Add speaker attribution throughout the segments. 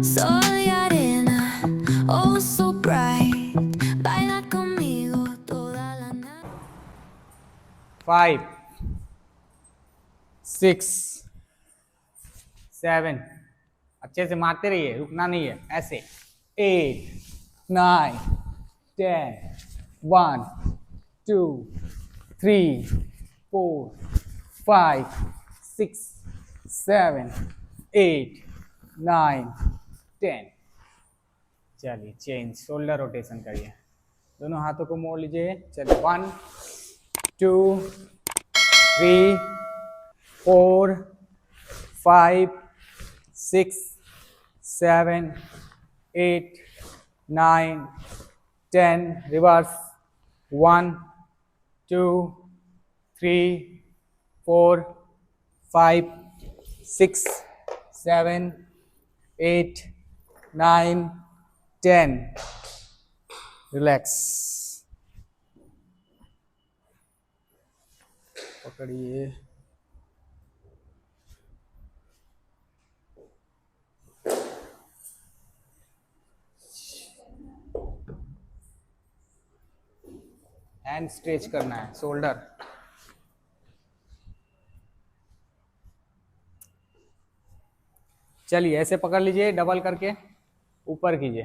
Speaker 1: Sol y arena, oh so bright. Baila conmigo toda la night.
Speaker 2: 5 6 7, अच्छे से मारते रहिए, रुकना नहीं है, ऐसे 8 9 10 1 2 3 4 5 6 7 8 9 10। चलिए चेंज, शोल्डर रोटेशन करिए, दोनों हाथों को मोड़ लीजिए। चलिए 1 2 3 4 5 6 7 8 9 10, रिवर्स 1 2 3 4 5 6 7 8 9 10, रिलैक्स, पकड़िए। हैंड स्ट्रेच करना है, शोल्डर। चलिए ऐसे पकड़ लीजिए, डबल करके ऊपर कीजिए,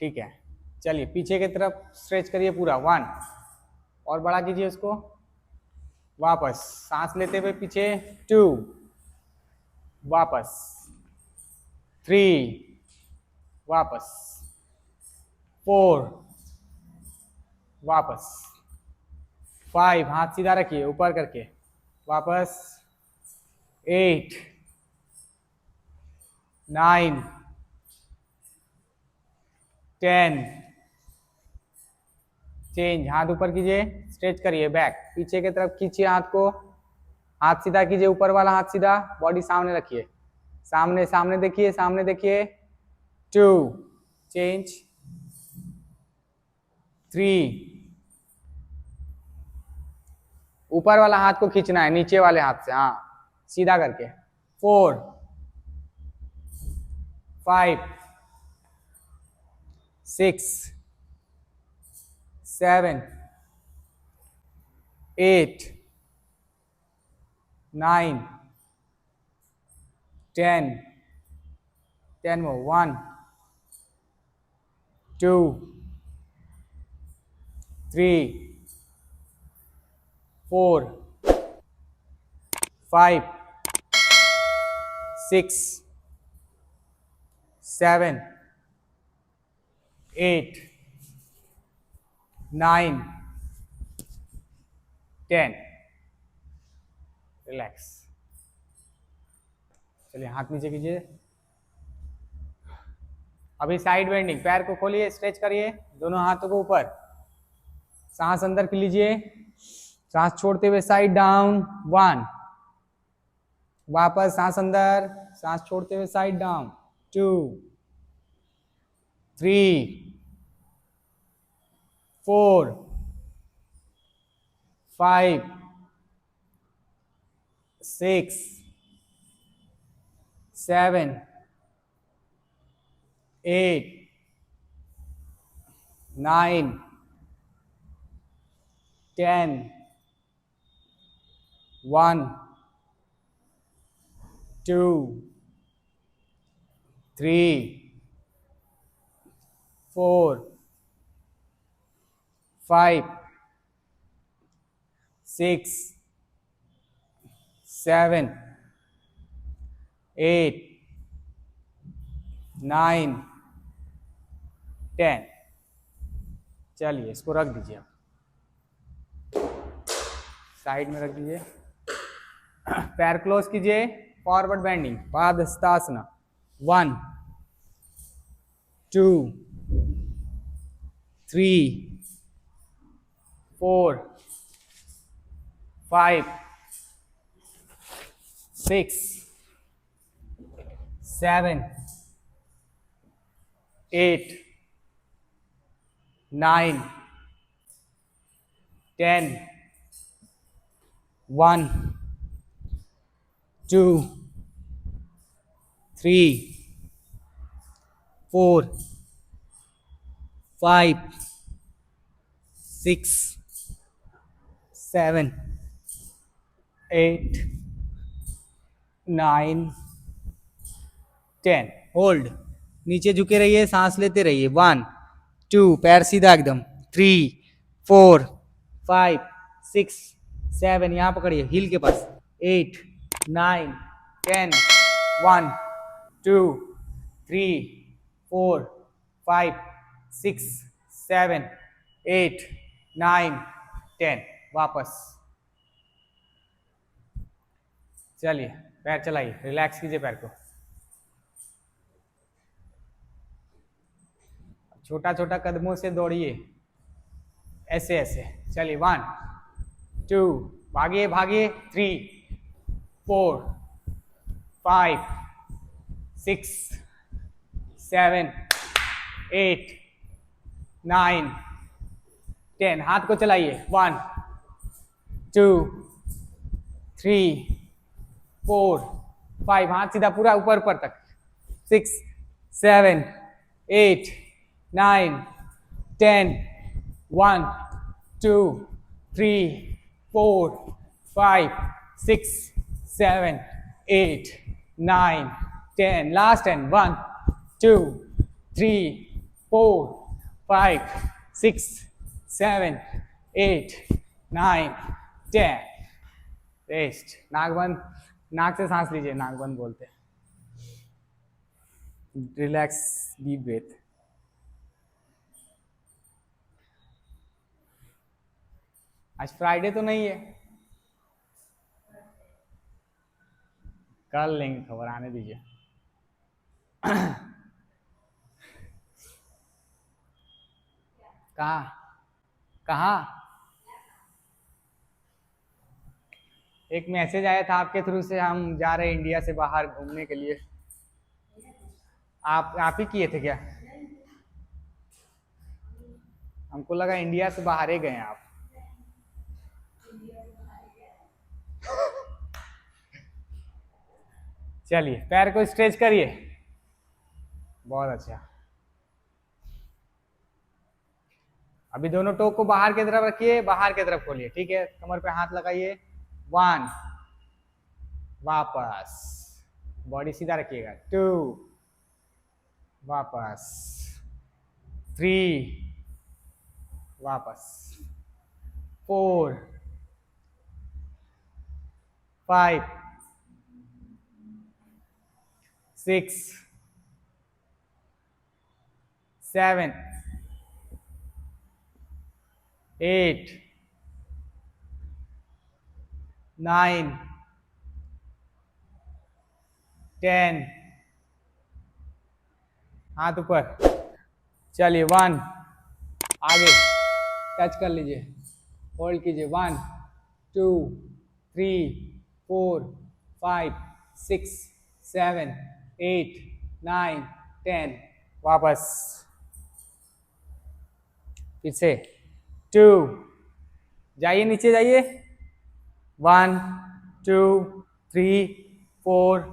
Speaker 2: ठीक है। चलिए पीछे की तरफ स्ट्रेच करिए पूरा, 1 और बड़ा कीजिए उसको, वापस सांस लेते हुए पीछे, 2 वापस, 3 वापस, 4 वापस, 5 हाथ सीधा रखिए ऊपर करके वापस, 8 9 10, चेंज, हाथ ऊपर कीजिए, स्ट्रेच करिए बैक, पीछे की तरफ खींचिए हाथ को, हाथ सीधा कीजिए, ऊपर वाला हाथ सीधा, बॉडी सामने रखिए, सामने सामने देखिए, सामने देखिए, 2 चेंज, 3 ऊपर वाला हाथ को खींचना है नीचे वाले हाथ से, हाँ सीधा करके, 4 5 6 7 8 9 10, 10 more, 1 2 3 4 5 6 7 8 9 10, रिलैक्स। चलिए हाथ नीचे कीजिए, अभी साइड बेंडिंग, पैर को खोलिए, स्ट्रेच करिए, दोनों हाथों को ऊपर, सांस अंदर की लीजिए, सांस छोड़ते हुए साइड डाउन, 1 वापस सांस अंदर, सांस छोड़ते हुए साइड डाउन, 2 3 4 5 6 7 8 9 10 1 2 3 4 5 6 7 8 9 10। चलिए इसको रख दीजिए, साइड में रख दीजिए, पैर क्लोज कीजिए, फॉरवर्ड बेंडिंग, पादहस्तासना, 1 2 3 4 5 6 7 8 9 10 1 2 3 4 5 6 7 8 9 10 होल्ड, नीचे झुके रहिए, सांस लेते रहिए। 1 2 पैर सीधा एकदम, 3 4 5 6 7 यहाँ पकड़िए हील के पास, 8 9 10 1 2 3 4 5 6 7 8 9 10 वापस। चलिए पैर चलाइए, रिलैक्स कीजिए पैर को, छोटा छोटा कदमों से दौड़िए, ऐसे ऐसे। चलिए 1 2 भागिए भागिए, 3 4 5 6 7 8 9 10 हाथ को चलाइए, 1 2 3 4 5 हाथ सीधा पूरा ऊपर ऊपर तक, 6 7 8 9 10 1 2 3 4 5 6 7 8 9 10 लास्ट 10 1 2 3 4 5 6 7 8 9 10 रेस्ट। नाक बंद, नाक से सांस लीजिए, नाक बंद बोलते हैं, रिलैक्स डीप ब्रेथ। आज फ्राइडे तो नहीं है, कल लेंगे खबर, आने दीजिए। कहाँ कहाँ? एक मैसेज आया था आपके थ्रू से, हम जा रहे हैं इंडिया से बाहर घूमने के लिए। आप ही किए थे क्या? हमको लगा इंडिया से बाहर ही गए आप। चलिए पैर को स्ट्रेच करिए, बहुत अच्छा। अभी दोनों टो को बाहर की तरफ रखिए, बाहर की तरफ खोलिए, ठीक है। कमर पे हाथ लगाइए, 1 वापस, बॉडी सीधा रखिएगा, 2 वापस, 3 वापस, 4 5 6 7 8 9 10 हाथ ऊपर। चलिए 1 आगे टच कर लीजिए, होल्ड कीजिए, 1 2 3 4 5 6 7 8 9 10 वापस, फिर से 2 जाइए, नीचे जाइए, 1 2 3 4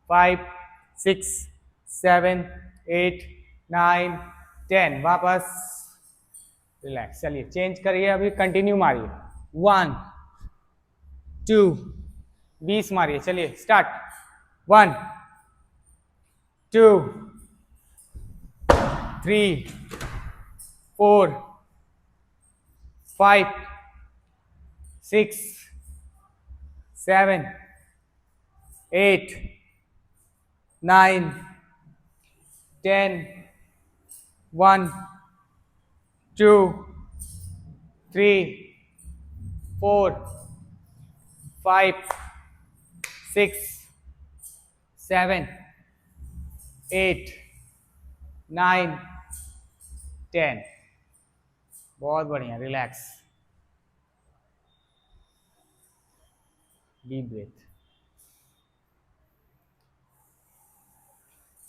Speaker 2: 5 6 7 8 9 10 वापस, रिलैक्स। चलिए चेंज करिए, अभी कंटिन्यू मारिए, 1 2 20 मारिए। चलिए स्टार्ट, 1 2 3 4 5 6 7 8 9 10 1 2 3 4 5 6 7 8 9 10 बहुत बढ़िया, रिलैक्स, डीप ब्रेथ।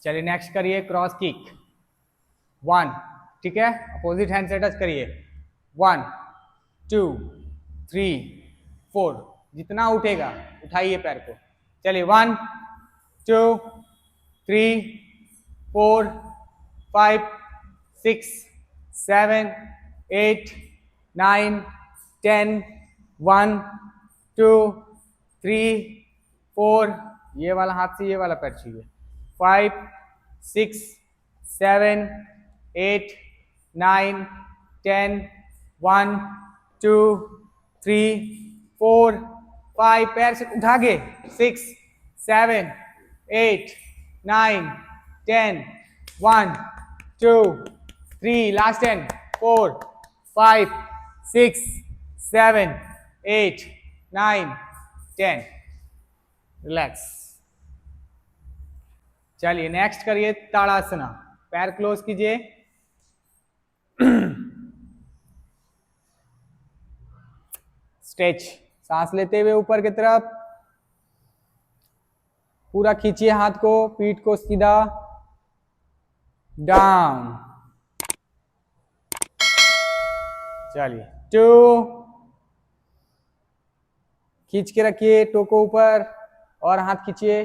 Speaker 2: चलिए नेक्स्ट करिए क्रॉस किक, 1 ठीक है, अपोजिट हैंड से टच करिए, 1 2 3 4 जितना उठेगा उठाइए पैर को, चलिए 1 2 3 4 5 6 7 8 9 10 1 2 3 4 ये वाला हाथ से ये वाला पैर छुइए 5 6 7 8 9 10 1 2 3 4 5 पैर से उठा के 6 7 8 9 10 1 2 3 लास्ट 10 4 5 6 7 8 9 10 रिलैक्स। चलिए नेक्स्ट करिए ताड़ासना, पैर क्लोज कीजिए, स्ट्रेच, सांस लेते हुए ऊपर की तरफ, पूरा खींचिए हाथ को, पीठ को सीधा, डाउन। चलिए 2, खींच के रखिए टो को ऊपर और हाथ खींचिए,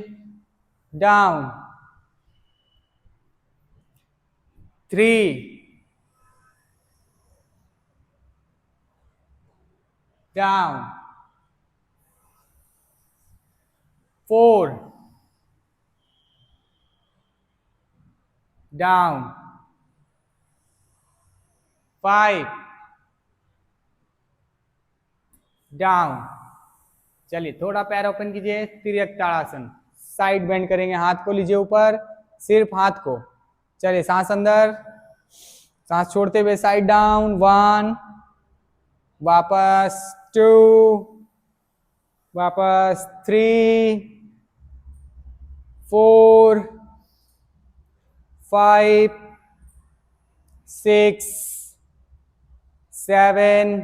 Speaker 2: डाउन। 3, डाउन। 4, डाउन। 5, डाउन। चलिए थोड़ा पैर ओपन कीजिए, तिर्यक ताड़ासन, साइड बेंड करेंगे, हाथ को लीजिए ऊपर, सिर्फ हाथ को। चलिए सांस अंदर, सांस छोड़ते हुए साइड डाउन, 1, वापस 2, वापस 3, 4, 5, 6, 7,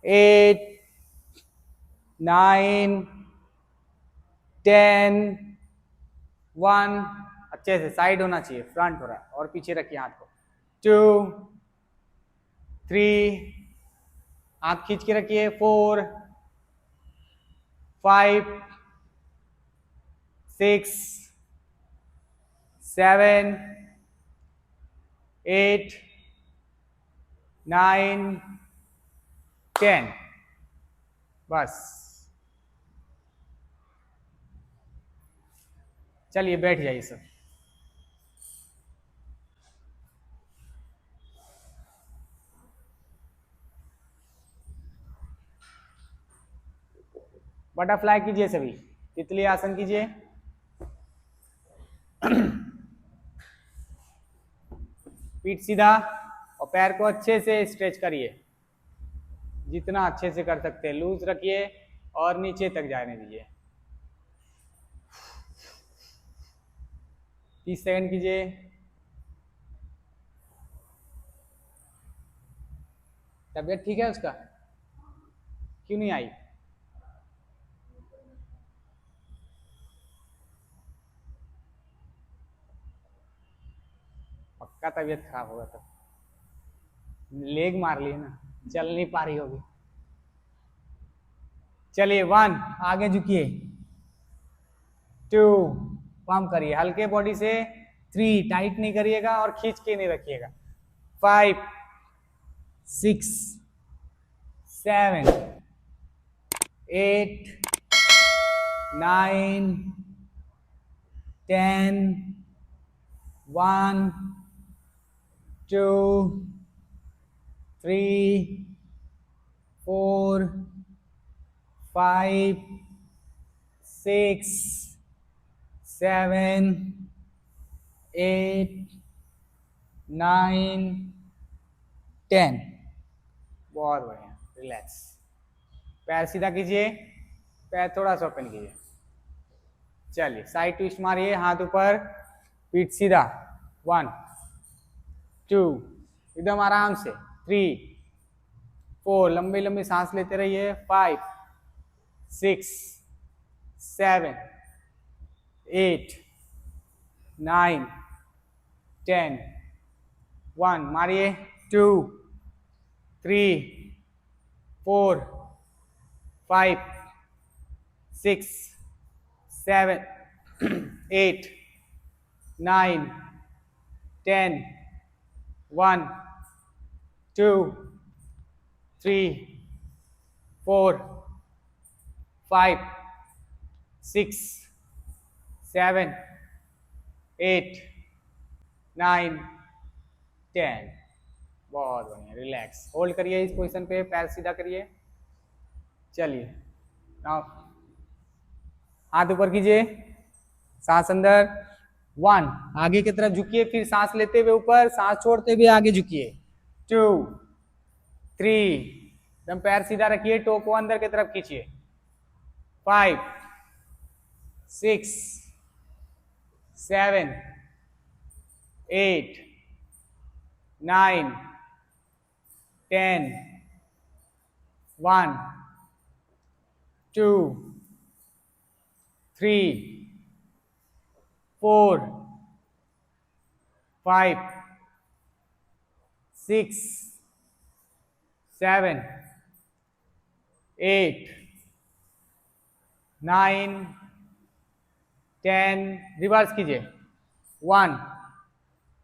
Speaker 2: 8, 9, 10, 1, अच्छे से साइड होना चाहिए, फ्रंट हो रहा है, और पीछे रखिए हाथ को, 2, 3, हाथ खींच के रखिए, 4, 5, 6, 7, 8, 9, 10, बस। चलिए बैठ जाइए सब। बटरफ्लाई कीजिए सभी, तितली आसन कीजिए, पीठ सीधा और पैर को अच्छे से स्ट्रेच करिए, जितना अच्छे से कर सकते हैं, लूज रखिए और नीचे तक जाने दीजिए। 30 सेकंड कीजिए। तबीयत ठीक है उसका? क्यों नहीं आई? पक्का तबीयत खराब होगा तो लेग मार लिए ना, चल नहीं पा रही होगी। चलिए 1, आगे झुकिए, 2, पंप करिए हल्के बॉडी से, 3, टाइट नहीं करिएगा और खींच के नहीं रखिएगा, 5, 6, 7, 8, 9, 10, 1, 2, 3, 4, 5, 6, 7, 8, 9, 10, बहुत बढ़िया, रिलैक्स। पैर सीधा कीजिए, पैर थोड़ा सा ओपन कीजिए। चलिए साइड ट्विस्ट मारिए, हाथ ऊपर, पीठ सीधा, 1, 2, एकदम आराम से, 3, 4, लंबी लंबी सांस लेते रहिए, 5, 6, 7, 8, 9, 10, 1, मारिए, 2, 3, 4, 5, 6, 7 8 9 10 1 2 3 4 5 6 7 8 9 10। बहुत बढ़िया, रिलैक्स होल्ड करिए इस पोजीशन पे, पैर सीधा करिए। चलिए नाउ हाथ ऊपर कीजिए, सांस अंदर 1, आगे की तरफ झुकिए, फिर सांस लेते हुए ऊपर, सांस छोड़ते हुए आगे झुकिए 2 3, एकदम पैर सीधा रखिए, टो को अंदर की तरफ खींचिए 5 6 7 8 9 10 1 2 3 4 5 6 7 8 9 10, रिवर्स कीजिए 1,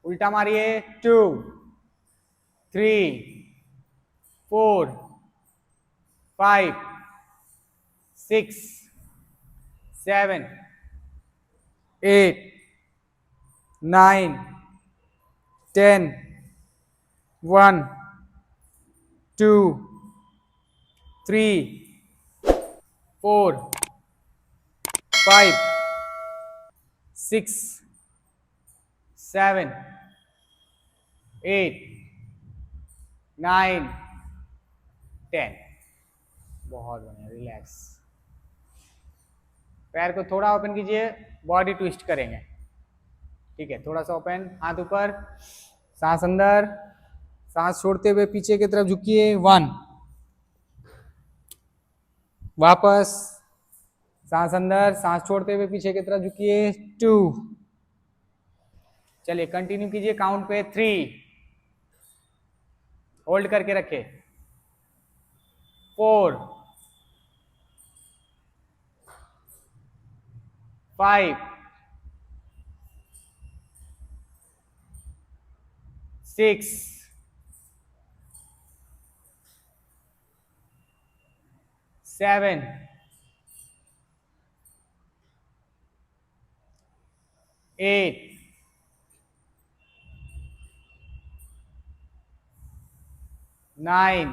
Speaker 2: उल्टा मारिए 2 3 4 5 6 7 8 9 10 1 2 3 4 5 6 7 8 9 10। बहुत बढ़िया, रिलैक्स। पैर को थोड़ा ओपन कीजिए, बॉडी ट्विस्ट करेंगे। ठीक है, थोड़ा सा ओपन, हाथ ऊपर, सांस अंदर, सांस छोड़ते हुए पीछे की तरफ झुकिए 1, वापस सांस अंदर, सांस छोड़ते हुए पीछे की तरफ झुकिए 2। चलिए कंटिन्यू कीजिए, काउंट पे 3, होल्ड करके रखे 4 5 6 7 8 9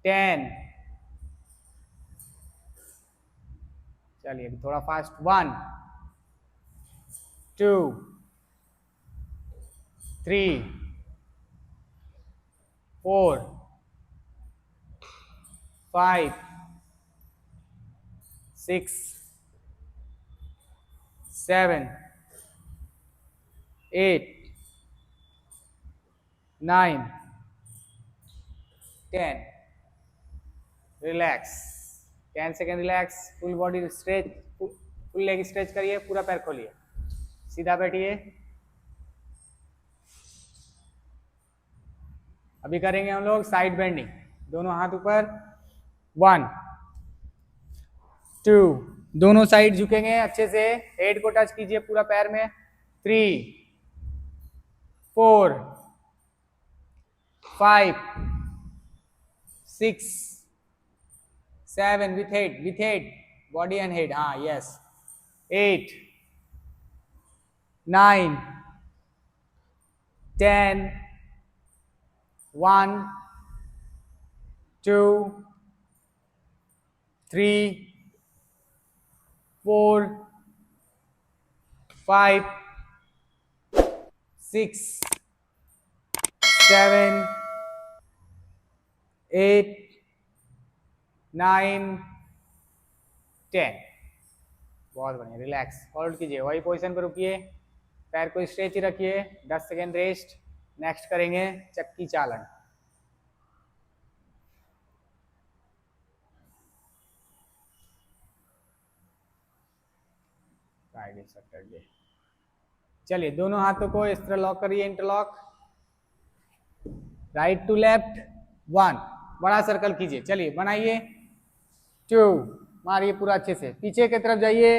Speaker 2: 10। चलिए थोड़ा fast, 1 2 3 4 5 6 7 8 9 10। Relax, 10 second relax, full body stretch, full leg stretch करिए, पूरा पैर खोलिए, सीधा बैठिए। अभी करेंगे हम लोग साइड बेंडिंग, दोनों हाथ ऊपर 1 2, दोनों साइड झुकेंगे अच्छे से, हेड को टच कीजिए पूरा पैर में 3 4 5 6 7, with head, body and head, हाँ yes, 8 9 10 1 2 3 4 5 6 7 8 9 10। बहुत बढ़िया, रिलैक्स, होल्ड कीजिए, वही पोजीशन पर रुकिए, पैर को स्ट्रेच ही रखिए, 10 सेकेंड रेस्ट। नेक्स्ट करेंगे चक्की चालन। चलिए दोनों हाथों को इस तरह लॉक करिए, इंटरलॉक, राइट टू लेफ्ट 1 बड़ा सर्कल कीजिए, चलिए बनाइए। 2 मारिए पूरा अच्छे से, पीछे की तरफ जाइए,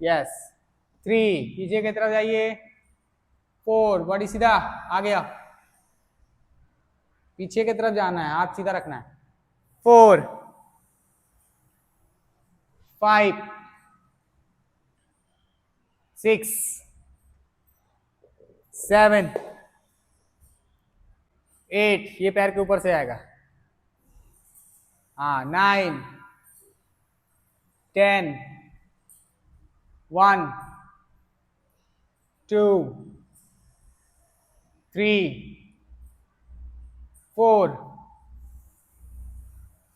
Speaker 2: यस। 3 पीछे की तरफ जाइए। 4 बॉडी सीधा आ गया, पीछे की तरफ जाना है, हाथ सीधा रखना है। 4 5 6 7 8 ये पैर के ऊपर से आएगा, हाँ। 9 10 1 2 3 4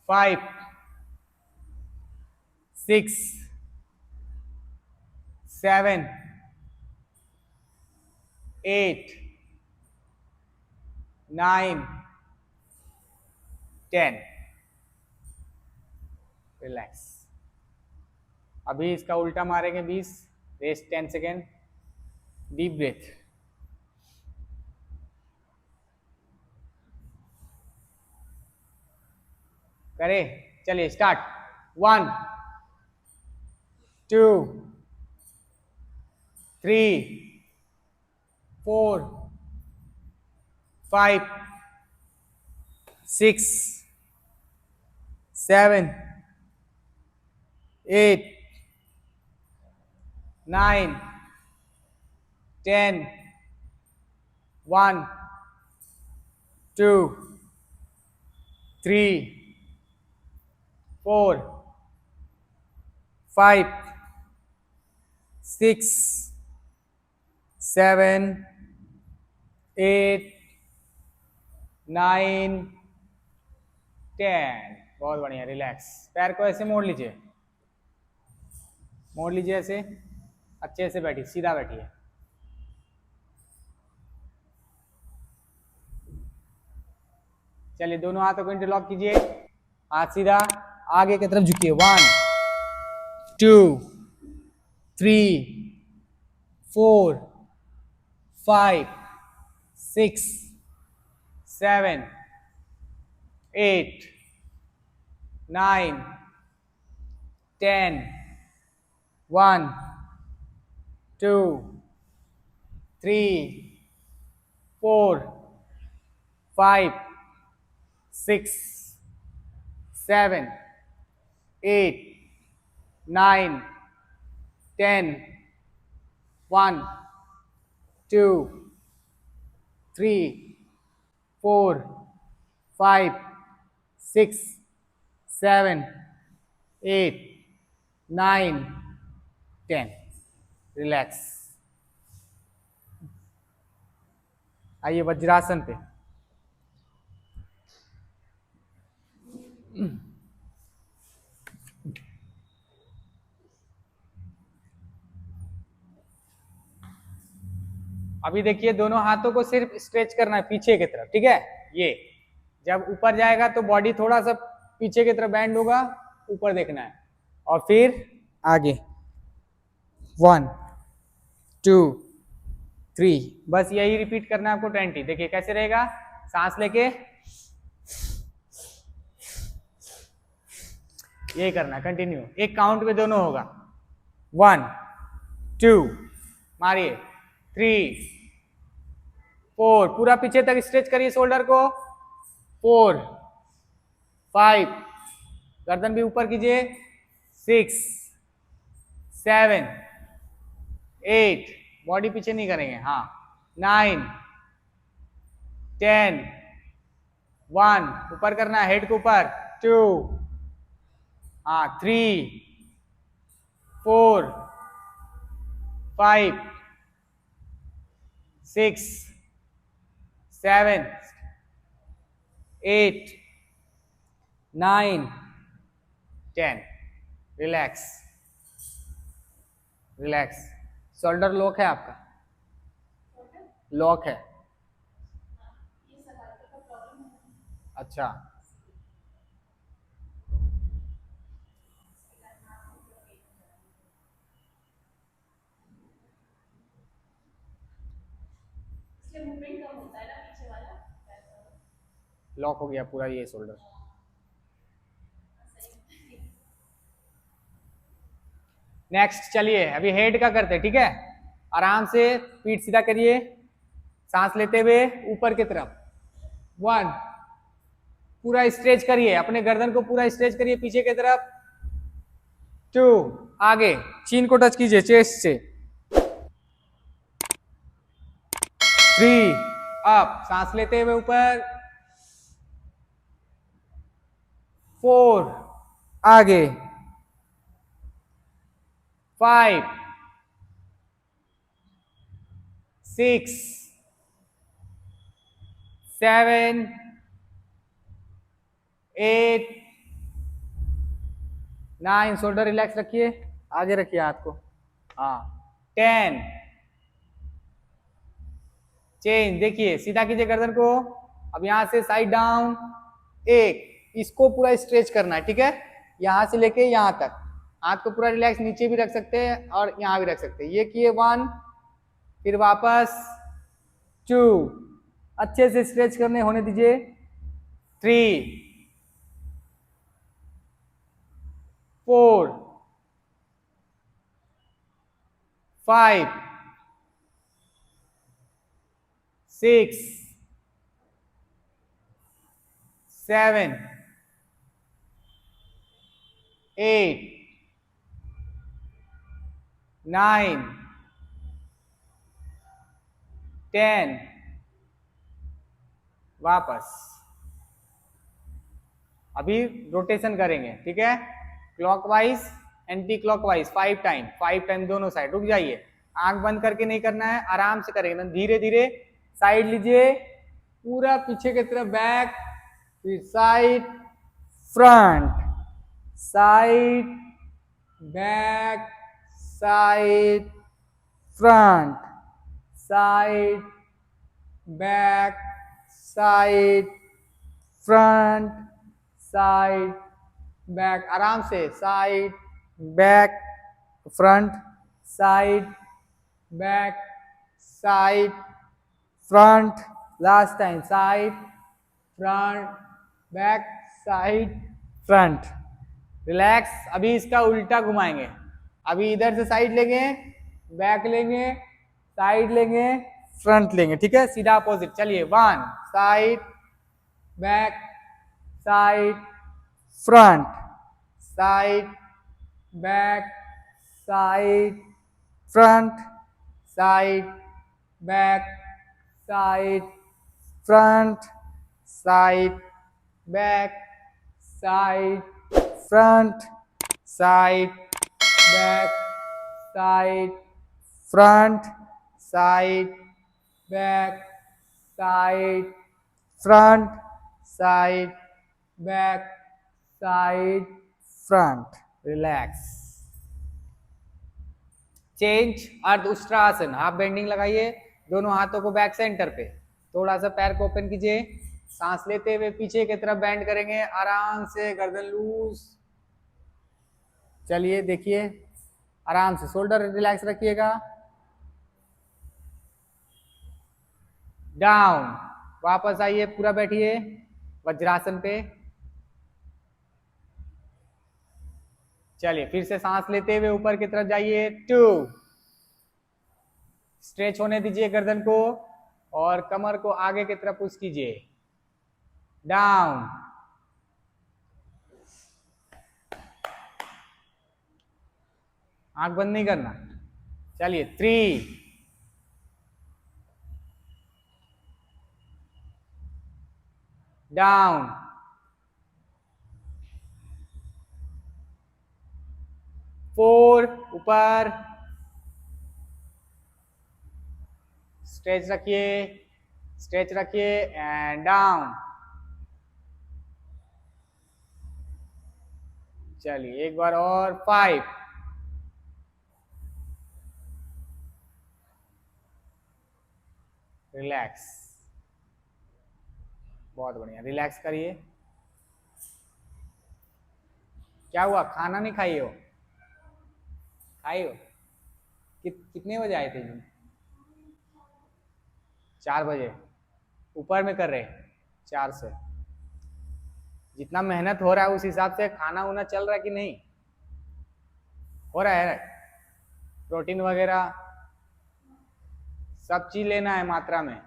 Speaker 2: 5 6 7 8 9 10 रिलैक्स। अभी इसका उल्टा मारेंगे 20, रेस्ट 10 सेकेंड, डीप ब्रेथ। करे, चलिए स्टार्ट। 1 2 3 4 5 6 7 8 9 10 1 2 3 4 5 6 7 8 9 10। बहुत बढ़िया, रिलैक्स। पैर को ऐसे मोड़ लीजिए, मोड़ लीजिए ऐसे, अच्छे से बैठिए, सीधा बैठिए। चलिए दोनों हाथों को इंटरलॉक कीजिए, हाथ सीधा आगे की तरफ झुकिए। 1 2 3 4 5 6 7 8 9 10 1 2 3 4 5 6 7 8 9 10 1 2 3 4 5 6 7 8 9 10। रिलैक्स। आइए वज्रासन पे। अभी देखिए दोनों हाथों को सिर्फ स्ट्रेच करना है पीछे की तरफ, ठीक है। ये जब ऊपर जाएगा तो बॉडी थोड़ा सा पीछे की तरफ बैंड होगा, ऊपर देखना है, और फिर आगे। 1 2 3 बस यही रिपीट करना है आपको 20। देखिए कैसे रहेगा, सांस लेके यही करना है, कंटिन्यू। एक काउंट में दोनों होगा। 1 2 मारिए, 3 4 पूरा पीछे तक स्ट्रेच करिए शोल्डर को। 4 5 गर्दन भी ऊपर कीजिए। 6 7 8 बॉडी पीछे नहीं करेंगे, हाँ। 9 10 1 ऊपर करना है, हेड के ऊपर। 2 हाँ 3 4 5 6 7 8 9 10। Relax relax. शोल्डर लॉक है आपका, लॉक है। अच्छा, लॉक हो गया पूरा ये शोल्डर। नेक्स्ट चलिए अभी हेड का करते हैं, ठीक है। आराम से पीठ सीधा करिए, सांस लेते हुए ऊपर की तरफ, 1, पूरा स्ट्रेच करिए, अपने गर्दन को पूरा स्ट्रेच करिए पीछे की तरफ, 2, आगे चीन को टच कीजिए चेस्ट से, 3, अप, सांस लेते हुए ऊपर, 4, आगे, 5, 6, 7, 8, 9, शोल्डर रिलैक्स रखिए, आगे रखिए हाथ को, हाँ, 10, चेंज, देखिए सीधा कीजिए गर्दन को, अब यहां से साइड डाउन, 1, इसको पूरा स्ट्रेच करना है, ठीक है, यहां से लेके यहां तक, हाथ को पूरा रिलैक्स नीचे भी रख सकते हैं और यहां भी रख सकते हैं, ये किए 1, फिर वापस 2, अच्छे से स्ट्रेच करने होने दीजिए, 3, 4, 5, 6, 7, 8, 9, 10, वापस, अभी रोटेशन करेंगे, ठीक है, क्लॉकवाइज एंटी क्लॉकवाइज 5 टाइम दोनों साइड, रुक जाइए, आंख बंद करके नहीं करना है, आराम से करेंगे, धीरे धीरे साइड लीजिए, पूरा पीछे की तरफ बैक, फिर side, front, side, back, side, front, side, back, side, front, side, back, आराम से, side, back, front, side, back, side, front, last time, side, front, back, side, front, relax. अभी इसका उल्टा घुमाएंगे, अभी इधर से साइड लेंगे, बैक लेंगे, साइड लेंगे, फ्रंट लेंगे, ठीक है, सीधा अपोजिट, चलिए 1, side, back, side, front, side, back, side, front, side, back, side, front, side, back, side, front, side, back, side, front, side, back, side, front, side, back, side, front, relax, change, अर्ध Ushtrasana, half bending लगाइए, दोनों हाथों को back centre पे, थोड़ा सा पैर को ओपन कीजिए, सांस लेते हुए पीछे की तरफ बेंड करेंगे, आराम से गर्दन लूज, चलिए देखिए, आराम से शोल्डर रिलैक्स रखिएगा, डाउन, वापस आइए, पूरा बैठिए वज्रासन पे, चलिए फिर से सांस लेते हुए ऊपर की तरफ जाइए, 2, स्ट्रेच होने दीजिए गर्दन को और कमर को आगे की तरफ पुश कीजिए, डाउन, आंख बंद नहीं करना, चलिए 3, डाउन, 4, ऊपर, स्ट्रेच रखिए एंड डाउन, चलिए एक बार और, 5, रिलैक्स, बहुत बढ़िया, रिलैक्स करिए, क्या हुआ, खाना नहीं खाई हो, खाई हो, कितने बजे आए थे जी, 4 बजे, ऊपर में कर रहे 4 से, जितना मेहनत हो रहा है उस हिसाब से खाना उना चल रहा है कि नहीं हो रहा है, प्रोटीन वगैरह सब चीज लेना है मात्रा में,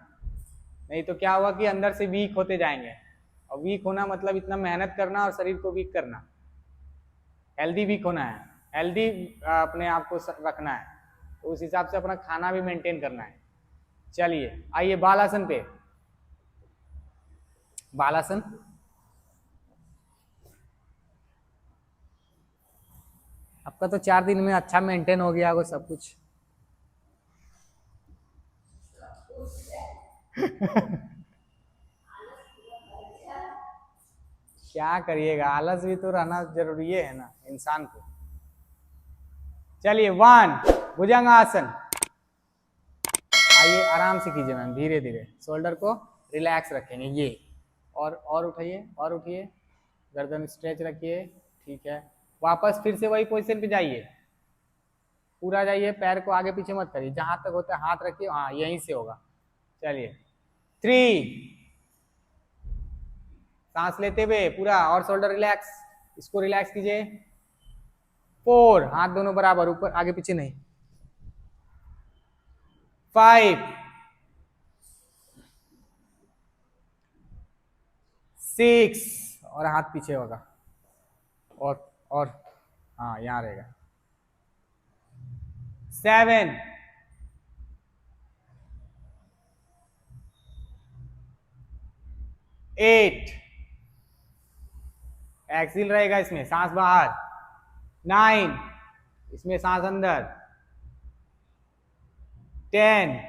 Speaker 2: नहीं तो क्या हुआ कि अंदर से वीक होते जाएंगे, और वीक होना मतलब इतना मेहनत करना और शरीर को वीक करना। हेल्दी वीक होना है, हेल्दी अपने आप को रखना है, तो उस हिसाब से अपना खाना भी मेंटेन करना है। चलिए आइए बालासन पे। बालासन आपका तो 4 दिन में अच्छा मेंटेन हो गया होगा सब कुछ। क्या करिएगा, आलस भी तो रहना जरूरी है ना इंसान को। चलिए 1 भुजंगासन। आइए आराम से कीजिए मैम, धीरे धीरे शोल्डर को रिलैक्स रखेंगे ये, और उठाइए और उठिए, गर्दन स्ट्रेच रखिए, ठीक है। वापस फिर से वही पोजीशन पे जाइए, पूरा जाइए, पैर को आगे पीछे मत करिए, जहां तक होता है हाथ रखिए, हाँ यहीं से होगा। चलिए 3, सांस लेते हुए पूरा, और शोल्डर रिलैक्स, इसको रिलैक्स कीजिए। 4, हाथ दोनों बराबर ऊपर आगे पीछे नहीं। 5, 6, और हाथ पीछे होगा, और हाँ यहाँ रहेगा। 7, 8, एक्सिल रहेगा इसमें, सांस बाहर। 9, इसमें सांस अंदर। 10,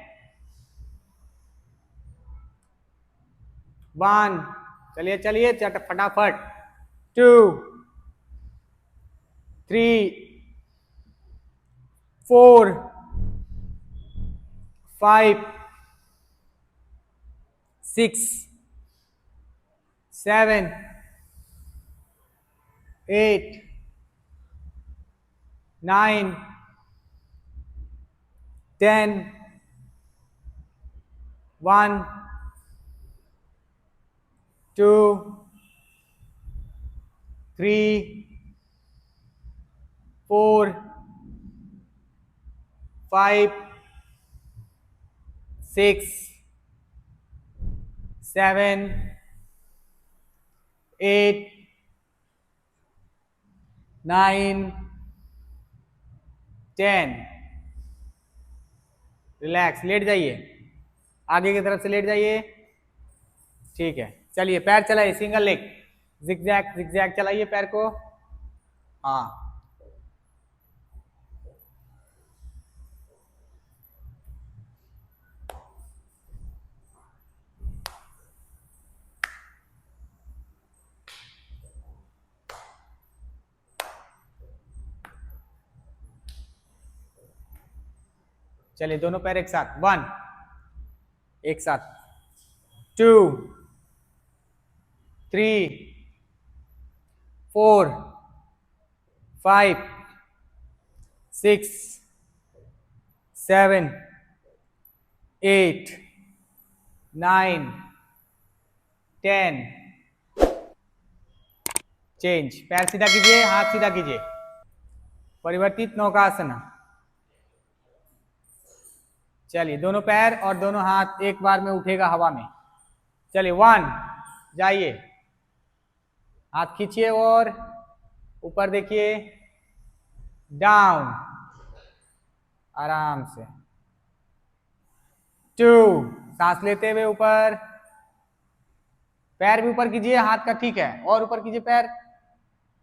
Speaker 2: 1, चलिए चलिए चट फटाफट। 2, 3, 4, 5, 6, 7, 8, 9, 10, 1, 2, 3, 4, 5, 6, 7, 8, 9, 10। रिलैक्स, लेट जाइए, आगे की तरफ से लेट जाइए, ठीक है। चलिए पैर चलाइए, सिंगल लेग, जिगजैग जिगजैग चलाइए पैर को, हाँ। चलिए दोनों पैर एक साथ, 1, एक साथ, 2, 3, 4, 5, 6, 7, 8, 9, 10। चेंज, पैर सीधा कीजिए, हाथ सीधा कीजिए, परिवर्तित नौकासन। चलिए दोनों पैर और दोनों हाथ एक बार में उठेगा हवा में। चलिए 1, जाइए, हाथ खींचिए और ऊपर देखिए, डाउन, आराम से। 2, सांस लेते हुए ऊपर, पैर भी ऊपर कीजिए, हाथ का ठीक है, और ऊपर कीजिए पैर,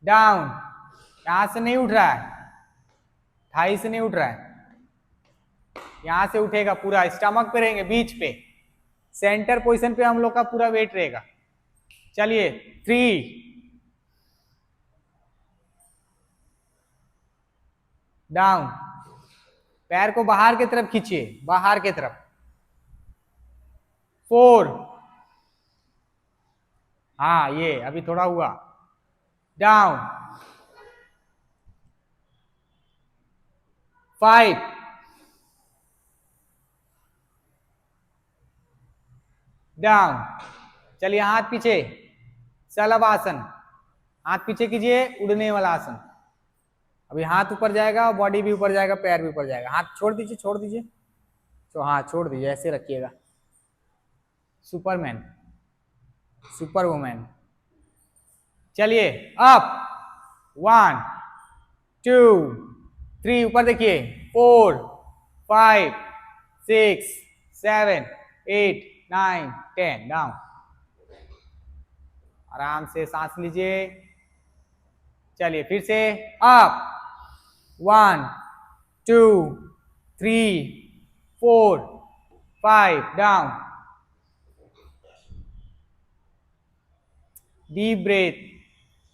Speaker 2: डाउन, यहां से नहीं उठ रहा है, थाई से नहीं उठ रहा है, यहां से उठेगा, पूरा स्टमक पे रहेंगे, बीच पे सेंटर पोजीशन पे हम लोग का पूरा वेट रहेगा। चलिए 3, डाउन, पैर को बाहर की तरफ खींचिए, बाहर की तरफ। 4, हाँ ये अभी थोड़ा हुआ, डाउन। 5, डाउन। चलिए हाथ पीछे, शलभ आसन, हाथ पीछे कीजिए, उड़ने वाला आसन। अभी हाथ ऊपर जाएगा और बॉडी भी ऊपर जाएगा, पैर भी ऊपर जाएगा। हाथ छोड़ दीजिए, छोड़ दीजिए, तो हाँ छोड़ दीजिए, ऐसे रखिएगा। Superman, super women. चलिए अप, 1 2 3, ऊपर देखिए, 4 5 6 7 8 9 10, डाउन। आराम से सांस लीजिए। चलिए फिर से up, 1 2 3 4 5, down. Deep breath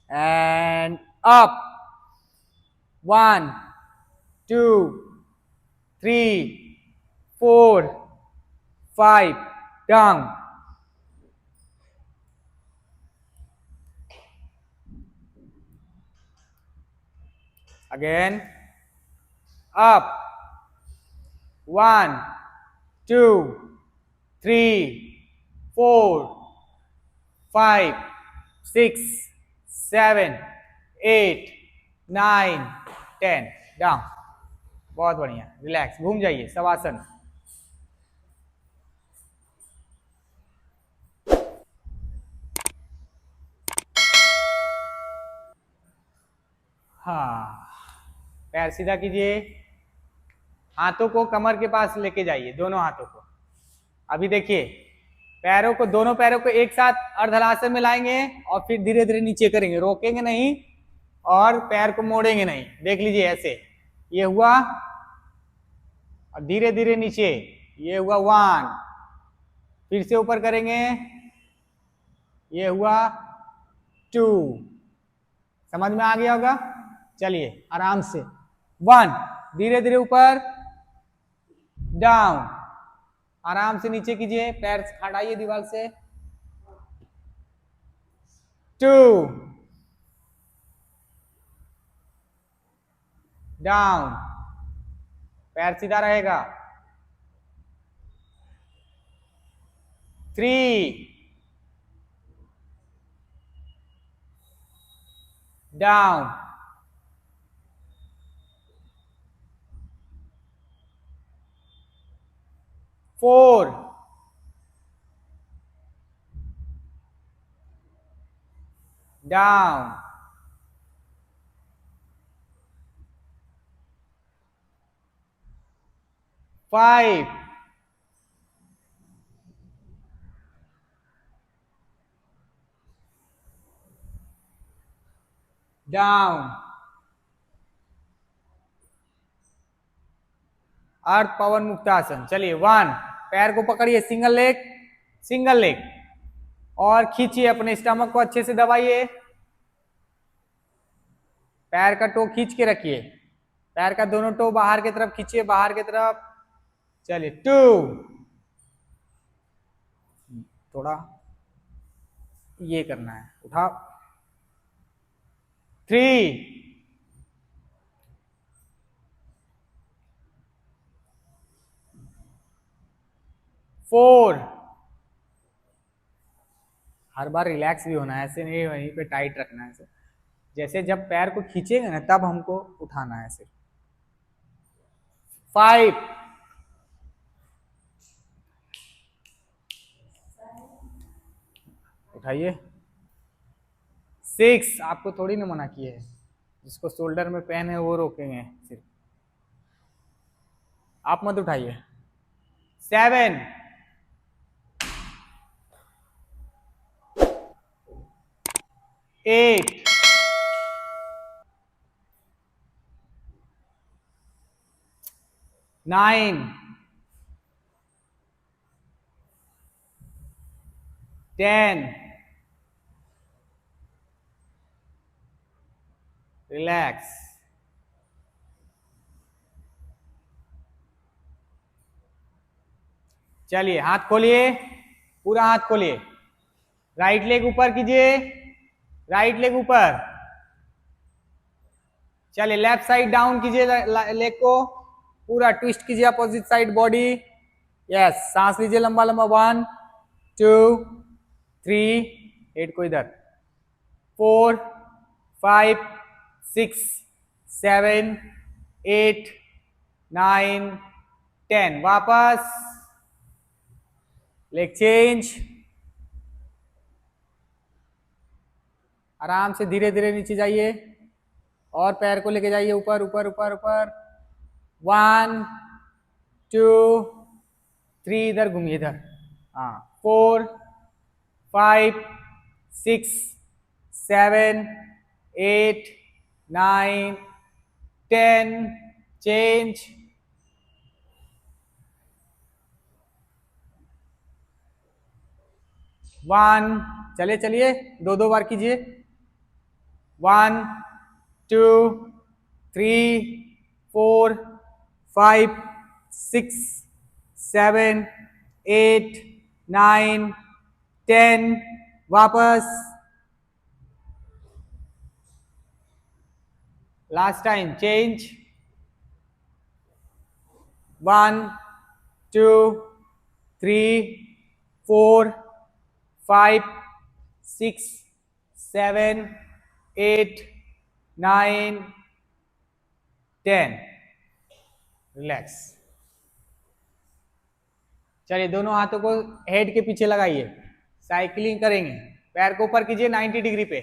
Speaker 2: and up, 1 2 3 4 5, down. Again, up, 1 2 3 4 5 6 7 8 9 10, down. बहुत बढ़िया, रिलैक्स, घूम जाइए, शवासन। हाँ, पैर सीधा कीजिए, हाथों को कमर के पास लेके जाइए, दोनों हाथों को। अभी देखिए, पैरों को, दोनों पैरों को एक साथ अर्धहलासन में लाएंगे और फिर धीरे धीरे नीचे करेंगे, रोकेंगे नहीं और पैर को मोड़ेंगे नहीं। देख लीजिए ऐसे, ये हुआ और धीरे धीरे नीचे, ये हुआ 1, फिर से ऊपर करेंगे, ये हुआ 2। समझ में आ गया होगा? चलिए आराम से, 1, धीरे धीरे ऊपर, डाउन, आराम से नीचे कीजिए, पैर हटाइए दीवार से, 2, डाउन, पैर सीधा रहेगा, 3, डाउन, 4, डाउन, 5, डाउन, अर्थ पवन मुक्तासन। चलिए 1, पैर को पकड़िए, सिंगल लेग, सिंगल लेग, और खींचिए, अपने स्टमक को अच्छे से दबाइए, पैर का टो खींच के रखिए, पैर का दोनों टो बाहर की तरफ खींचिए, बाहर की तरफ। चलिए 2, थोड़ा ये करना है, उठाओ, 3, 4, हर बार रिलैक्स भी होना है, ऐसे नहीं वहीं पे टाइट रखना है, ऐसे जैसे जब पैर को खींचेंगे ना तब हमको उठाना है ऐसे। 5, उठाइए, 6, आपको थोड़ी ना मना किए है, जिसको शोल्डर में पेन है वो रोकेंगे सिर्फ, आप मत उठाइए। 7, 8, 9, 10, रिलैक्स। चलिए हाथ खोलिए, पूरा हाथ खोलिए, राइट लेग ऊपर कीजिए, राइट लेग ऊपर। चलिए लेफ्ट साइड डाउन कीजिए, लेग को पूरा ट्विस्ट कीजिए, अपोजिट साइड बॉडी। यस, सांस लीजिए लंबा लंबा, 1 2 3, 8 को इधर, 4 5 6 7 8 9 10 वापस लेग चेंज आराम से धीरे धीरे नीचे जाइए और पैर को लेके जाइए ऊपर ऊपर ऊपर ऊपर 1 2 3 इधर घूमिए इधर हाँ 4 5 6 7 8 9 10 चेंज 1 चलिए चलिए दो बार कीजिए 1 2 3 4 5 6 7 8 9 10 वापस लास्ट टाइम चेंज 1 2 3 4 5 6 7 8 9 10 रिलैक्स चलिए दोनों हाथों को हेड के पीछे लगाइए साइकिलिंग करेंगे पैर को ऊपर कीजिए 90 डिग्री पे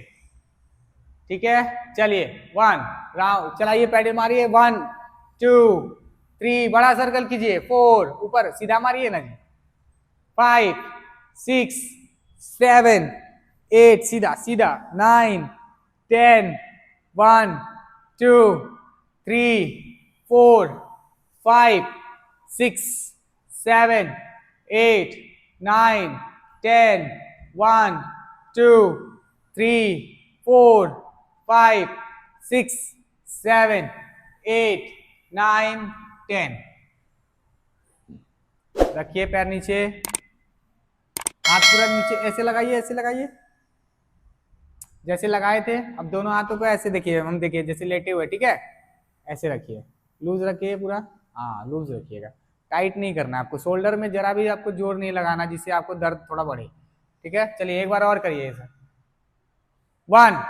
Speaker 2: ठीक है चलिए 1 राउंड चलाइए पैडल मारिए 1 2 3 बड़ा सर्कल कीजिए 4 ऊपर सीधा मारिए ना जी 5 6 7 8 सीधा सीधा 9 10 1 2 3 4 5 6 7 8 9 10 1 2 3 4 5 6 7 8 9 10 रखिए पैर नीचे हाथ पूरा नीचे ऐसे लगाइए जैसे लगाए थे अब दोनों हाथों को ऐसे देखिए हम देखिए जैसे लेटे हुए ठीक है ऐसे रखिए लूज रखिए पूरा हाँ लूज रखिएगा टाइट नहीं करना आपको शोल्डर में जरा भी आपको जोर नहीं लगाना जिससे आपको दर्द थोड़ा बढ़े ठीक है चलिए एक बार और करिए ऐसा 1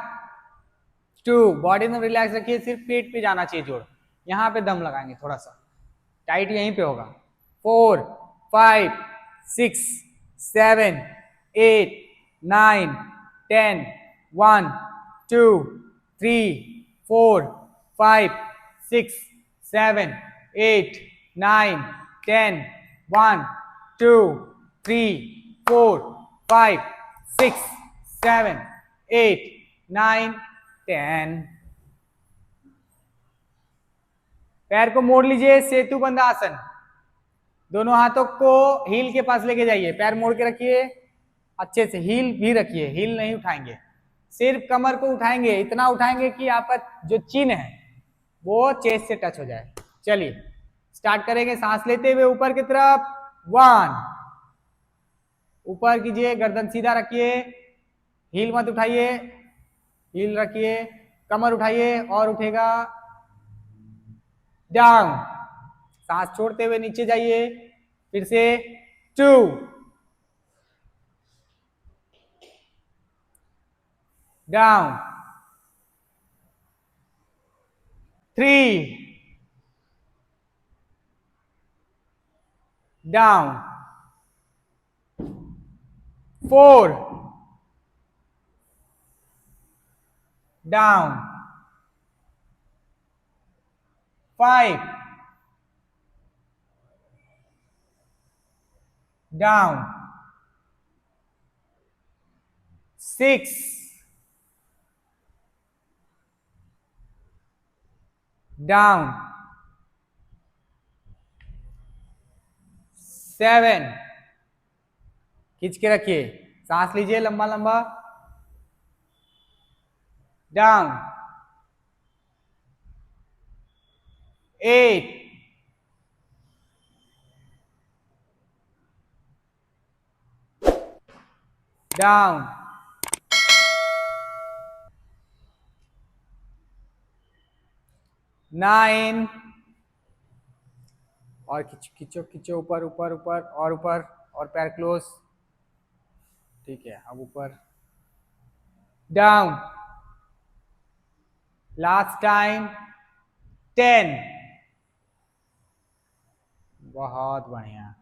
Speaker 2: 2 बॉडी में रिलैक्स रखिए सिर्फ पेट पे जाना चाहिए जोर यहाँ पे दम लगाएंगे थोड़ा सा टाइट यहीं पे होगा 4 5 6 7 8 9 10 1 2 3 4 5 6 7 8 9 10 1 2 3 4 5 6 7 8 9 10 पैर को मोड़ लीजिए सेतु बंद आसन दोनों हाथों को हील के पास लेके जाइए पैर मोड़ के रखिए अच्छे से हील भी रखिए हील नहीं उठाएंगे सिर्फ कमर को उठाएंगे इतना उठाएंगे कि आपका जो चिन है वो चेस्ट से टच हो जाए चलिए स्टार्ट करेंगे सांस लेते हुए ऊपर की तरफ 1 ऊपर कीजिए गर्दन सीधा रखिए हील मत उठाइए हील रखिए कमर उठाइए और उठेगा डाउन सांस छोड़ते हुए नीचे जाइए फिर से 2 down 3 down 4 down 5 down 6 down 7 खींच के रखिए सांस लीजिए लंबा लंबा डाउन 8 down 9 और खींचो खींचो ऊपर ऊपर ऊपर और पैर क्लोज ठीक है अब ऊपर डाउन लास्ट टाइम 10। बहुत बढ़िया,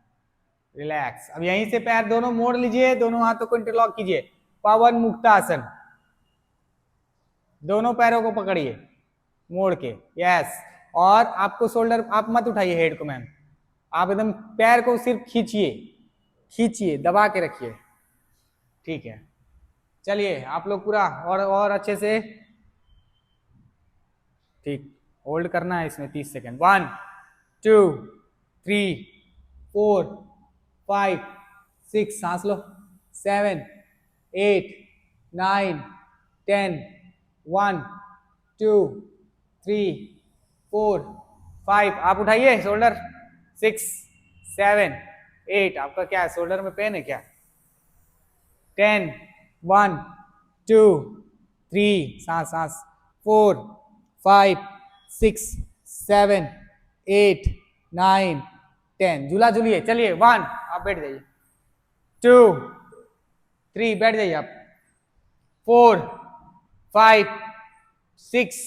Speaker 2: रिलैक्स। अब यहीं से पैर दोनों मोड़ लीजिए, दोनों हाथों को इंटरलॉक कीजिए, पवन मुक्तासन। दोनों पैरों को पकड़िए मोड़ के, यस। और आपको शोल्डर, आप मत उठाइए हेड को मैम, आप एकदम पैर को सिर्फ खींचिए, खींचिए, दबा के रखिए, ठीक है। चलिए आप लोग पूरा और अच्छे से, ठीक, होल्ड करना है इसमें 30 सेकेंड। 1 2 3 4 5 6, सांस लो, 7 8 9 10, 1 2 3 4 5, आप उठाइए शोल्डर, 6 7 8, आपका क्या है, शोल्डर में पेन है क्या, 10 1 2 3, सांस सांस, 4 5 6 7 8 9 10, झूला झूलिए। चलिए 1, आप बैठ जाइए, 2 3, बैठ जाइए आप, 4 5 6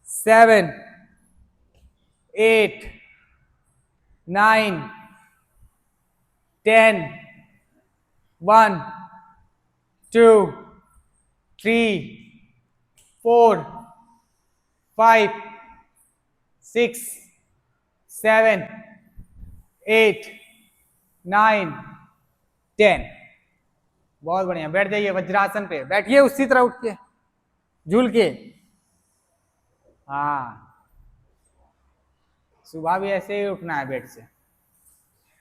Speaker 2: 7 8 9 10, 1 2 3 4 5 6 7 8 9 10। बहुत बढ़िया, बैठ जाइए वज्रासन पे, बैठिए उसी तरह उठ के, झूल के। हाँ, सुबह भी ऐसे ही उठना है बेड से,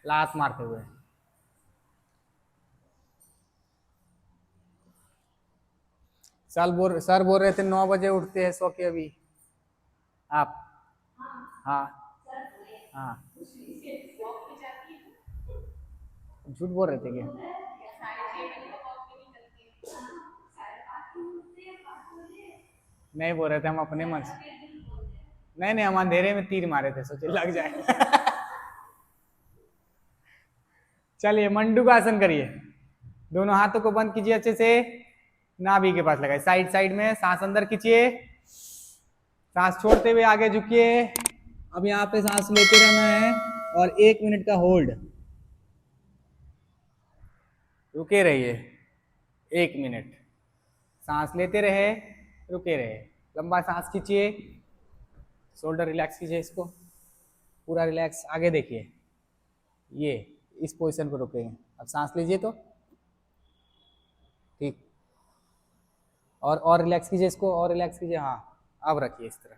Speaker 2: लात मारते हुए। सर बोल रहे थे 9 बजे उठते हैं, सो के अभी आप, हाँ हाँ, झूठ बोल रहे थे क्या, नहीं बोल रहे थे, हम अपने मन से, नहीं हम अंधेरे में तीर मारे थे, सोचे लग जाए। चलिए मंडूकासन करिए, दोनों हाथों को बंद कीजिए अच्छे से, नाभि के पास लगाए, साइड साइड में, सांस अंदर खींचिए, सांस छोड़ते हुए आगे झुकिए। अब यहाँ पे सांस लेते रहना है और 1 मिनट का होल्ड, रुके रहिए 1 मिनट, सांस लेते रहे, रुके रहे, लंबा सांस खींचिए, शोल्डर रिलैक्स कीजिए, इसको पूरा रिलैक्स, आगे देखिए, ये इस पोजीशन को रुकेंगे। अब सांस लीजिए तो ठीक, और रिलैक्स कीजिए इसको, और रिलैक्स कीजिए, हाँ अब रखिए इस तरह।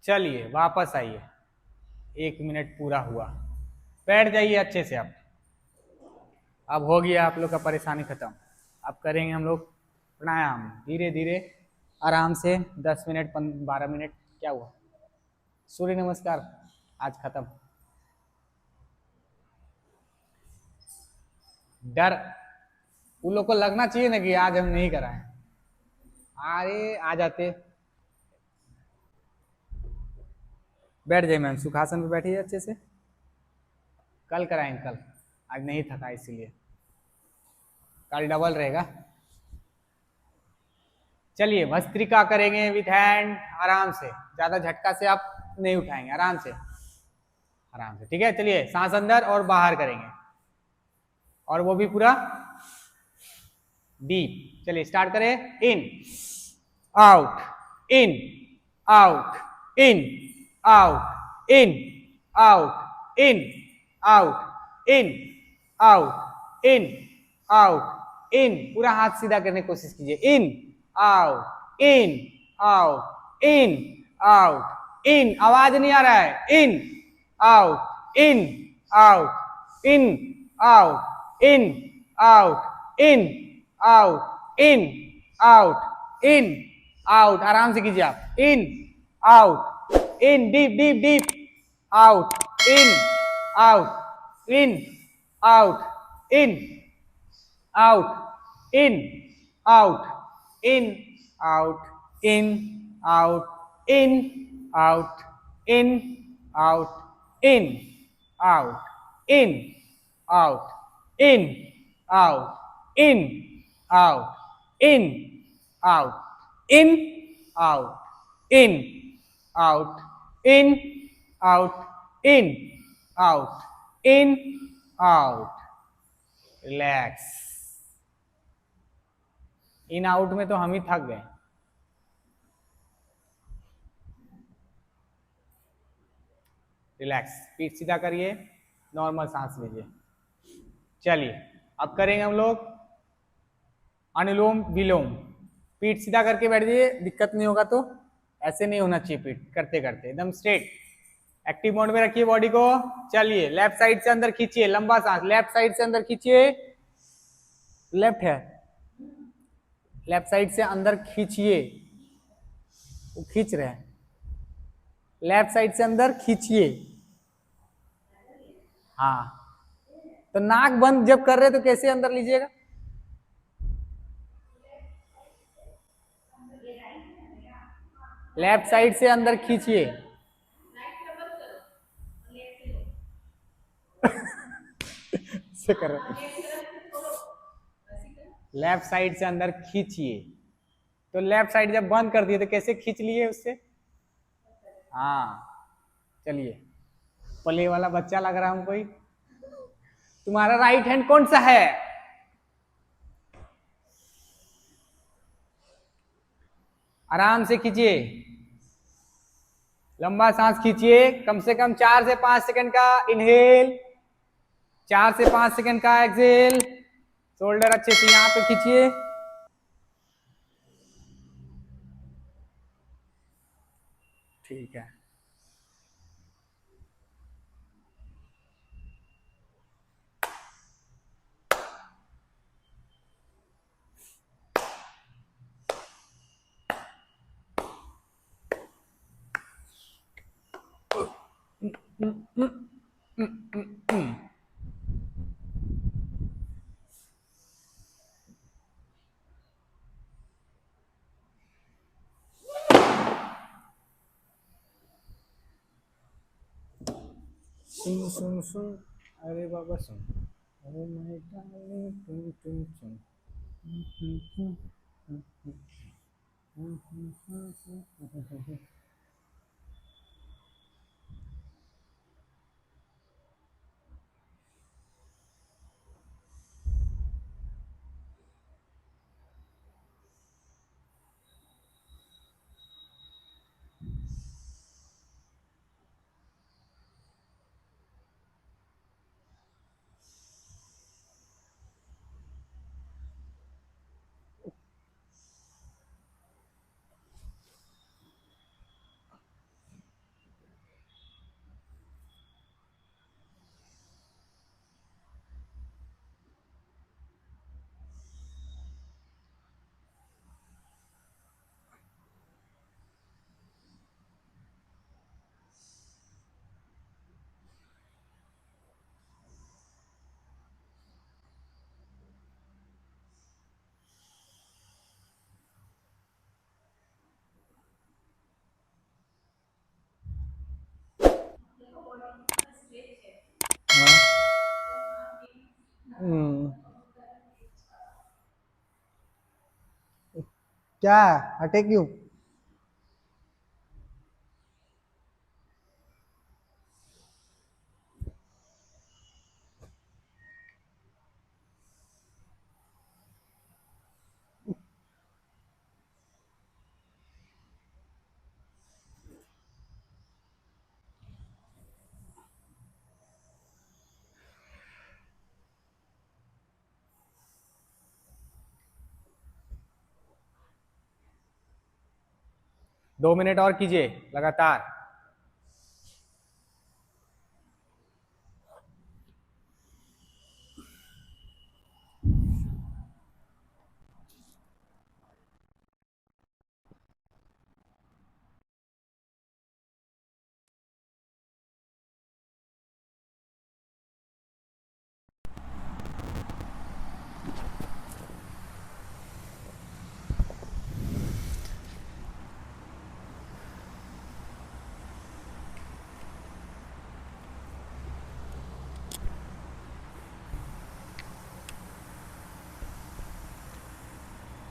Speaker 2: चलिए वापस आइए, 1 मिनट पूरा हुआ, बैठ जाइए अच्छे से। अब हो गया आप लोग का परेशानी खत्म। अब करेंगे हम लोग प्राणायाम, धीरे धीरे आराम से, 10 मिनट 12 मिनट, क्या हुआ, सूर्य नमस्कार आज खत्म। डर उन लोग को लगना चाहिए ना कि आज हम नहीं कराएं, अरे आ जाते। बैठ जाइए मैम, सुखासन पे बैठिए अच्छे से, कल कराएंगे, कल आज नहीं थका इसीलिए, कल डबल रहेगा। चलिए भस्त्रिका करेंगे विथ हैंड, आराम से, ज्यादा झटका से आप नहीं उठाएंगे, आराम से आराम से, ठीक है। चलिए सांस अंदर और बाहर करेंगे, और वो भी पूरा डीप। चलिए स्टार्ट करें, in out in out in out in out in out in out in out in, पूरा हाथ सीधा करने की कोशिश कीजिए, in out in out in out in, आवाज नहीं आ रहा है, in out in out in out in out in out in out, in, out, आराम से कीजिए आप, इन, out, in, deep deep deep, out, in, out, in, out, in, out, in, out, in, out, in, out, in, out, in, out, in, out, in, out, in, out, in, out, in, out, in, out, in, out, in, out, in, out, in, out, relax. In out में तो हम ही थक गए। Relax, पीठ सीधा करिए, normal सांस लीजिए। चलिए अब करेंगे हम लोग अनुलोम विलोम। पीठ सीधा करके बैठ जाइए, दिक्कत नहीं होगा तो। ऐसे नहीं होना चाहिए, पीठ करते करते एकदम स्ट्रेट। एक्टिव मोड में रखिए बॉडी को। चलिए लेफ्ट साइड से अंदर खींचिए, लंबा सांस लेफ्ट साइड से अंदर खींचिए। लेफ्ट है, लेफ्ट साइड से अंदर खींचिए, वो खींच रहे हैं। लेफ्ट साइड से अंदर खींचिए। हाँ, तो नाक बंद जब कर रहे तो कैसे अंदर लीजिएगा? लेफ्ट साइड से अंदर खींचिए। से कर रहे, लेफ्ट साइड से अंदर खींचिए। तो लेफ्ट साइड जब बंद कर दिए तो कैसे खींच लिए उससे? हाँ, चलिए। प्ले वाला बच्चा लग रहा है हमको ही। तुम्हारा राइट हैंड कौन सा है? आराम से खींचिए, लंबा सांस खींचिए, कम से कम 4 से 5 सेकंड का इनहेल, 4 से 5 सेकंड का एक्सहेल। शोल्डर अच्छे से यहां पे खींचिए। ठीक है। सुन सुन सुन, अरे बाबा सुन, अरे मैं तुम सुन। 嗯， क्या हटे क्यों? दो मिनट और कीजिए लगातार।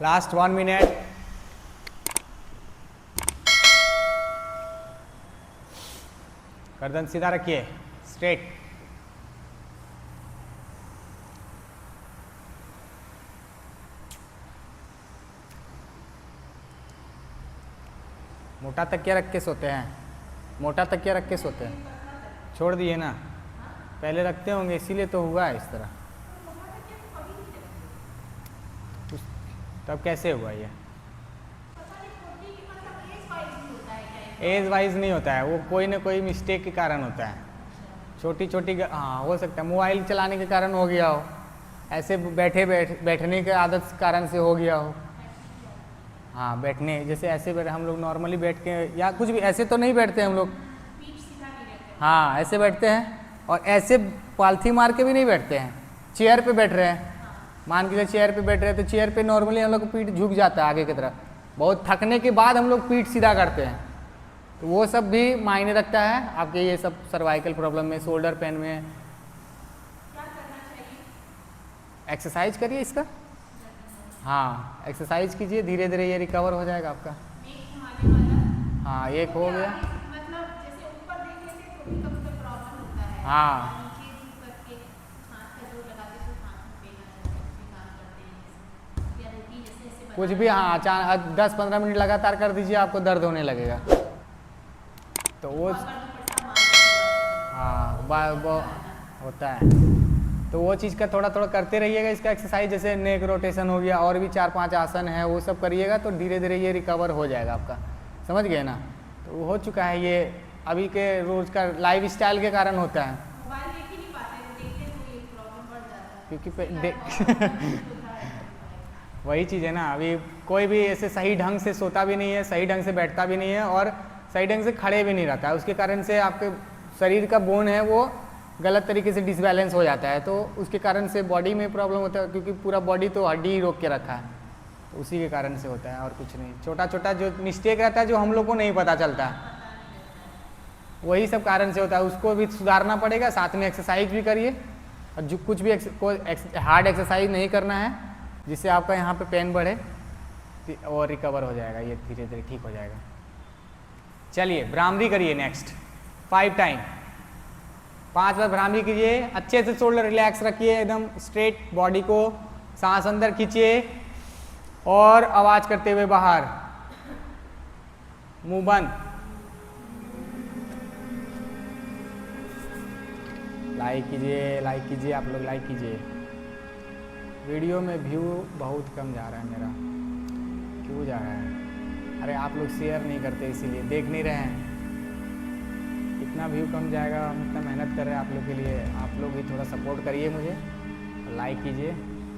Speaker 2: Last 1 minute. गर्दन सीधा रखिए, स्ट्रेट। मोटा तकिया रख के सोते हैं, मोटा तकिया रख के सोते हैं। छोड़ दिए ना, पहले रखते होंगे इसीलिए तो हुआ है इस तरह। तब कैसे हुआ ये? एज वाइज नहीं होता है वो, कोई ना कोई मिस्टेक के कारण होता है। छोटी छोटी हाँ हो सकता है, मोबाइल चलाने के कारण हो गया हो, ऐसे बैठने के आदत के कारण से हो गया हो। हाँ बैठने, जैसे ऐसे हम लोग नॉर्मली बैठ के या कुछ भी, ऐसे तो नहीं बैठते हम लोग। हाँ ऐसे बैठते हैं, और ऐसे पालथी मार के भी नहीं बैठते हैं। चेयर पे बैठ रहे हैं, मान के चेयर पे बैठ रहे हैं, तो चेयर पे नॉर्मली हम लोग को पीठ झुक जाता है आगे की तरफ। बहुत थकने के बाद हम लोग पीठ सीधा करते हैं, तो वो सब भी मायने रखता है आपके ये सब सर्वाइकल प्रॉब्लम में, शोल्डर पेन में। एक्सरसाइज करिए इसका, हाँ एक्सरसाइज कीजिए, धीरे धीरे ये रिकवर हो जाएगा आपका। हाँ एक हो गया, हाँ कुछ भी, हाँ 10-15 मिनट लगातार कर दीजिए, आपको दर्द होने लगेगा। तो वो हाँ होता है, तो वो चीज़ का थोड़ा थोड़ा करते रहिएगा इसका एक्सरसाइज। जैसे नेक रोटेशन हो गया, और भी 4-5 आसन है, वो सब करिएगा तो धीरे धीरे ये रिकवर हो जाएगा आपका। समझ गए ना? तो वो हो चुका है ये, अभी के रोज का लाइफ स्टाइल के कारण होता है, क्योंकि वही चीज़ है ना, अभी कोई भी ऐसे सही ढंग से सोता भी नहीं है, सही ढंग से बैठता भी नहीं है, और सही ढंग से खड़े भी नहीं रहता है। उसके कारण से आपके शरीर का बोन है वो गलत तरीके से डिसबैलेंस हो जाता है, तो उसके कारण से बॉडी में प्रॉब्लम होता है, क्योंकि पूरा बॉडी तो हड्डी ही रोक के रखा है, तो उसी के कारण से होता है और कुछ नहीं। छोटा छोटा जो मिस्टेक रहता है जो हम लोग को नहीं पता चलता, वही सब कारण से होता है, उसको भी सुधारना पड़ेगा। साथ में एक्सरसाइज भी करिए, और जो कुछ भी हार्ड एक्सरसाइज नहीं करना है जिससे आपका यहाँ पे पेन बढ़े, और रिकवर हो जाएगा, ये धीरे धीरे ठीक हो जाएगा। चलिए भ्रामरी करिए नेक्स्ट 5 टाइम, 5 बार भ्रामरी कीजिए। अच्छे से शोल्डर रिलैक्स रखिए, एकदम स्ट्रेट बॉडी को, सांस अंदर खींचिए और आवाज करते हुए बाहर, मुंह बंद। लाइक कीजिए आप लोग, लाइक कीजिए। वीडियो में व्यू बहुत कम जा रहा है मेरा, क्यों जा रहा है? अरे आप लोग शेयर नहीं करते, इसीलिए देख नहीं रहे हैं। इतना व्यू कम जाएगा, हम इतना मेहनत कर रहे हैं आप लोग के लिए, आप लोग भी थोड़ा सपोर्ट करिए मुझे, लाइक कीजिए,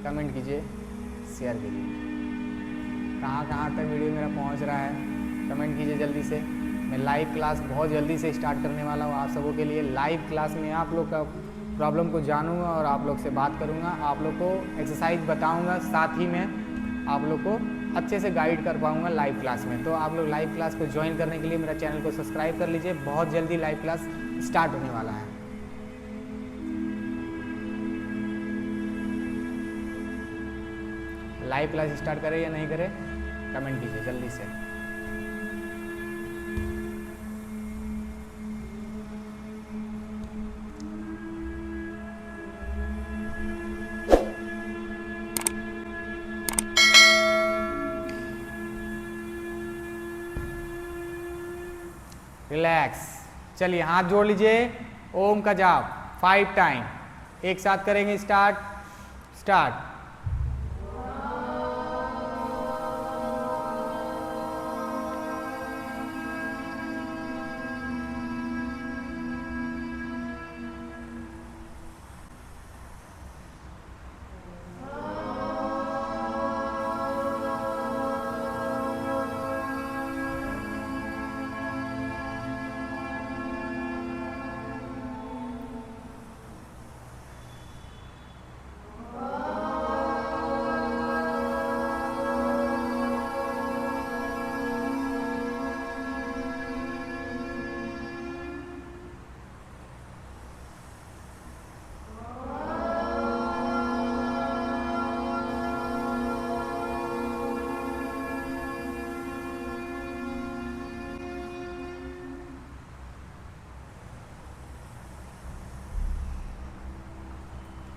Speaker 2: कमेंट कीजिए, शेयर कीजिए। कहाँ कहाँ तक वीडियो मेरा पहुँच रहा है कमेंट कीजिए जल्दी से। मैं लाइव क्लास बहुत जल्दी से स्टार्ट करने वाला हूँ आप सबों के लिए। लाइव क्लास में आप लोग का प्रॉब्लम को जानूंगा और आप लोग से बात करूंगा, आप लोग को एक्सरसाइज बताऊंगा, साथ ही में आप लोग को अच्छे से गाइड कर पाऊंगा लाइव क्लास में। तो आप लोग लाइव क्लास को ज्वाइन करने के लिए मेरा चैनल को सब्सक्राइब कर लीजिए, बहुत जल्दी लाइव क्लास स्टार्ट होने वाला है। लाइव क्लास स्टार्ट करें या नहीं करें कमेंट कीजिए जल्दी से। रिलैक्स। चलिए हाथ जोड़ लीजिए, ओम का जाप 5 टाइम एक साथ करेंगे। Start.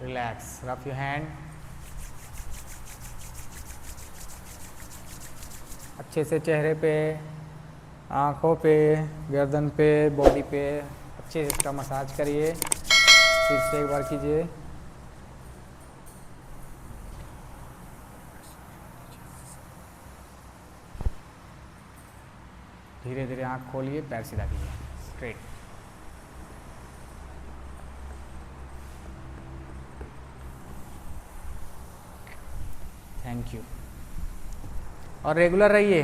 Speaker 2: Relax, rough your hand. अच्छे से चेहरे पे, आँखों पे, गर्दन पे, बॉडी पे अच्छे से इसका मसाज करिए। फिर से एक बार कीजिए। धीरे धीरे आँख खोलिए, पैर सीधा कीजिए, स्ट्रेट। Thank you. और रेगुलर रहिए।